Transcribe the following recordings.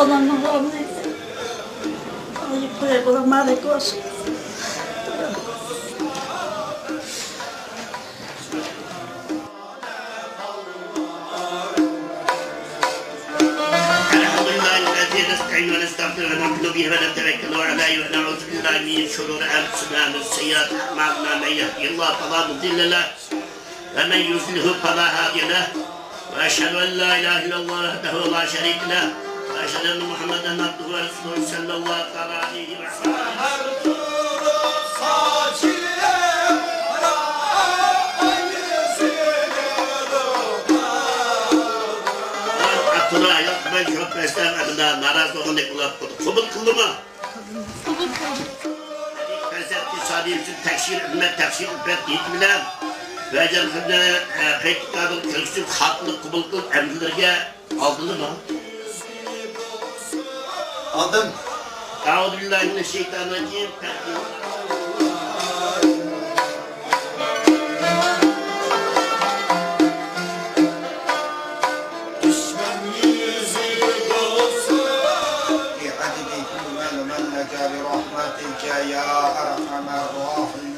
Atanın rahmeti. Ayıp buraya bırakmadık olsun. نستعين ونستغفر ونؤمن به ونتوكل عليه ونعوذ بالله من شرور انفسنا ومن سيئات اعمالنا من يهده الله فلا مضل له ومن يضلل فلا هادي له واشهد ان لا اله الا الله وحده لا شريك له واشهد ان محمدا عبده ورسوله صلى الله عليه وسلم. Ben çok beslenmeden narazı olun ekulattım. Kubul kıldı mı? Kubul kıldı. Felsefti sadi için tekşir, ümmet tekşir, ümmet yiğit bilen ve cemsinde peytikadın kırıksın haklı kubul kıl emrilerine aldınız mı? Aldım. Euzubillahimineşşeytanirracim. برحمتك يا أرحم الراحمين.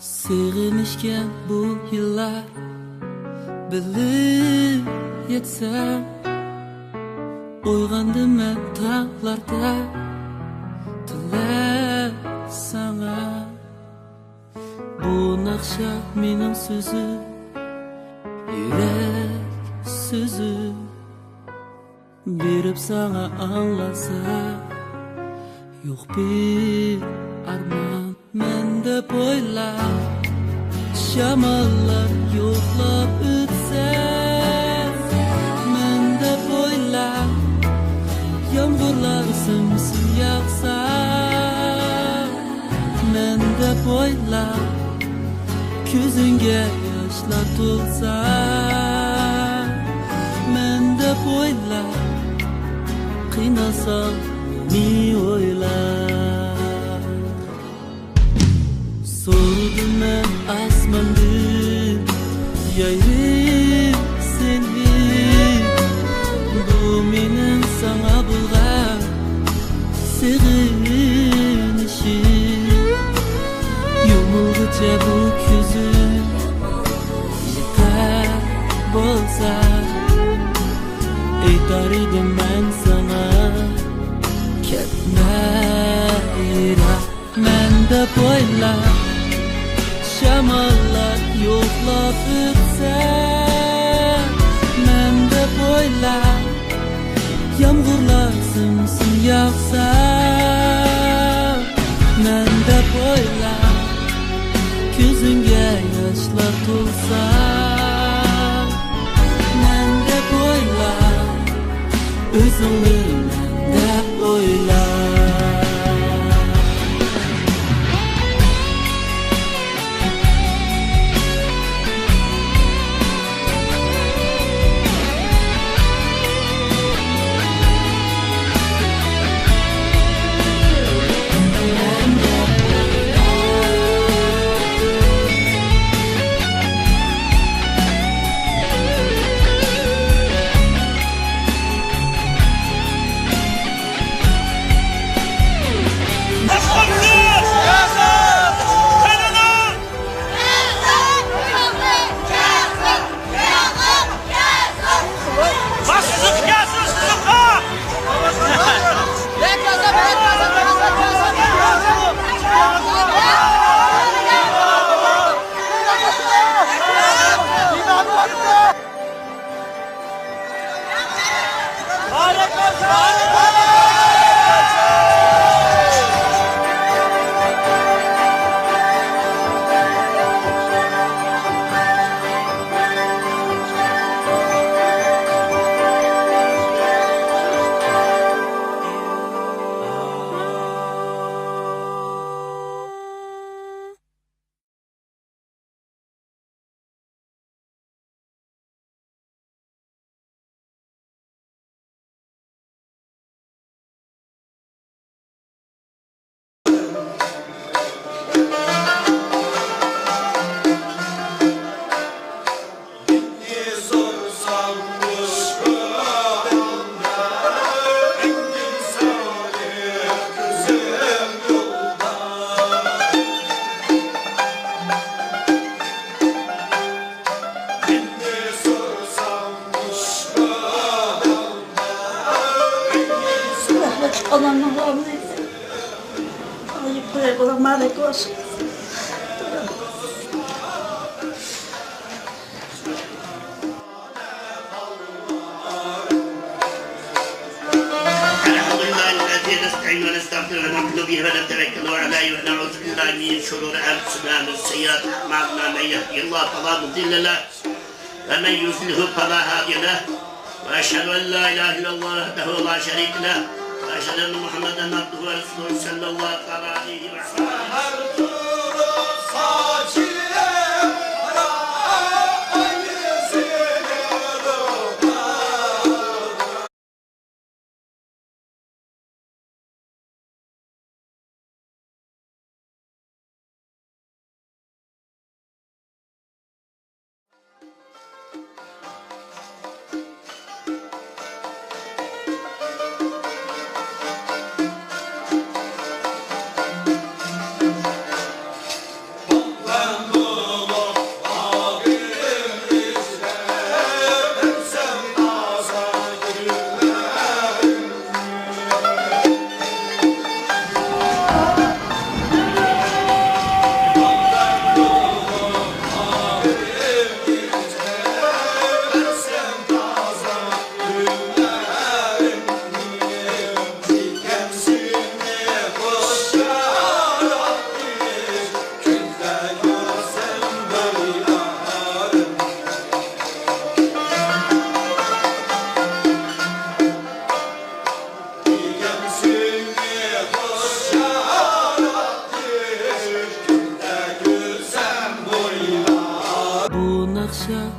Sığınışken bu yıllar bilip yetsem Uygandım ben dağlarda dilep sana Bu nakşa menin sözüm yürek sözüm Berip sana anlasa Yok bir arman mende boyla Şamallar yoklap ötse Mende boyla Yağmurlar sımsım yağsa Mende boyla Közünge yaşlar tulsa Mende boyla Kıynasam mi oyla Sordum ben asmandı Yayıp seni Bu menin sana bulgan Sığınışım Yumulguca bu közüm Yeter bolsa Eytar idim ben sana Ketme irak Mende boyla Şamallar yoklap ötse Mende boyla Yağmurlar sımsım yağsa Mende boyla Közünge yaşlar tulsa Mende boyla Özünü mende boyla Allah'ın rahmet eylesin. Ayıp bırak malik olsun. الحمد لله الذي نستعين ونستغفر ونؤمن به ونتوكل عليه ونعوذ بالله من شرور انفسنا ومن سيئات اعمالنا من يهدي الله فلا مضل له ومن يضلل فلا هادي له واشهد ان لا اله الا الله وحده لا شريك له واشهد ان محمدا عبده ورسوله صلى الله تعالى عليه وسلم.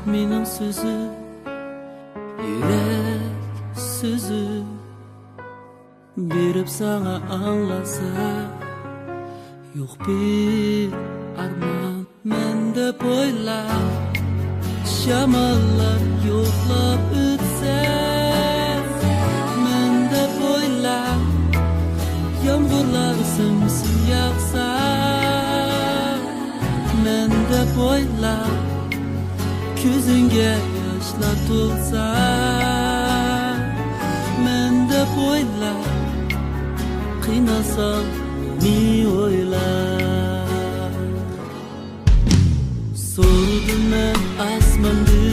Mening sözü, yürek sözü berip sana anlasa, yok bir arman mende boylap, şamallar yoklap ötse, mende boylap, yağmurlar simsim yağsa, mende boylap, Gözünge yaşlar tulsa, men de boyla, kıynasam mi oyla. Sordum ben asmandı,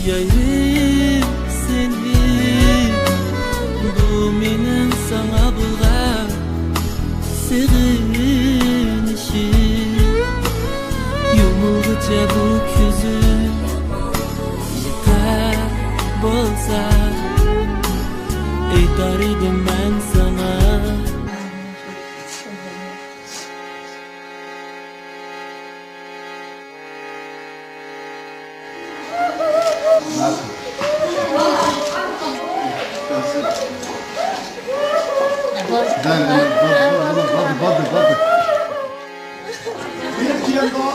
yayım seni. Bu menin sana bulgan sevinişim. Yumulguca bu küzüm yeter bolsa, aytar edim ben sana. Hadi. Bir diyen daha.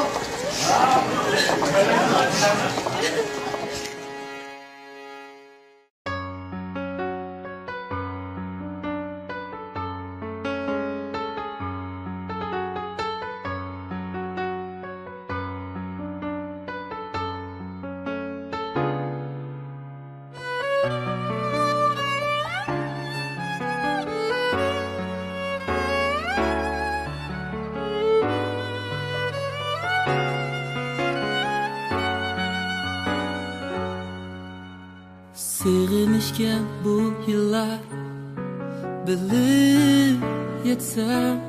Sığınışken bu yıllar bilip yetsem,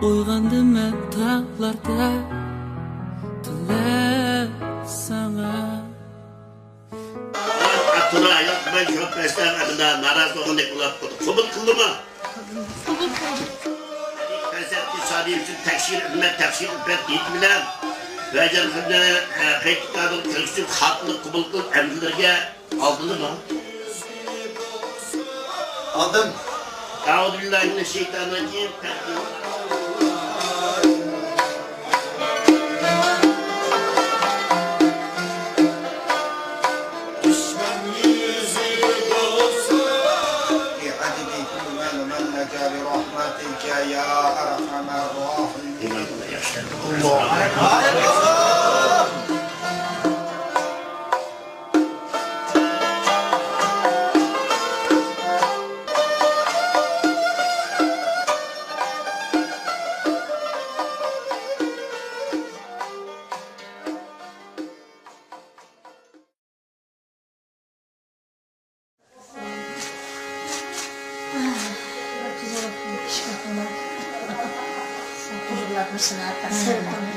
uyg'ondim men tog'larda tilab sana. Atına yapma çok besler adına naraz olun ekulat kabul kıldı mı? Kabul kıldım. Felsefti sadi için tekşir ümmet tekşir ümmet deyip bilen ve cemsinde kayıtlıkların kırıksız haklı kabul kılıp emrilerge aldınız mı? Aldım. Euzubillahimineşşeytanirracim. في عدد كل من منك برحمتك يا أرحم الراحمين. Güzel okumuş. Huzurlar mısın arkadaşlar?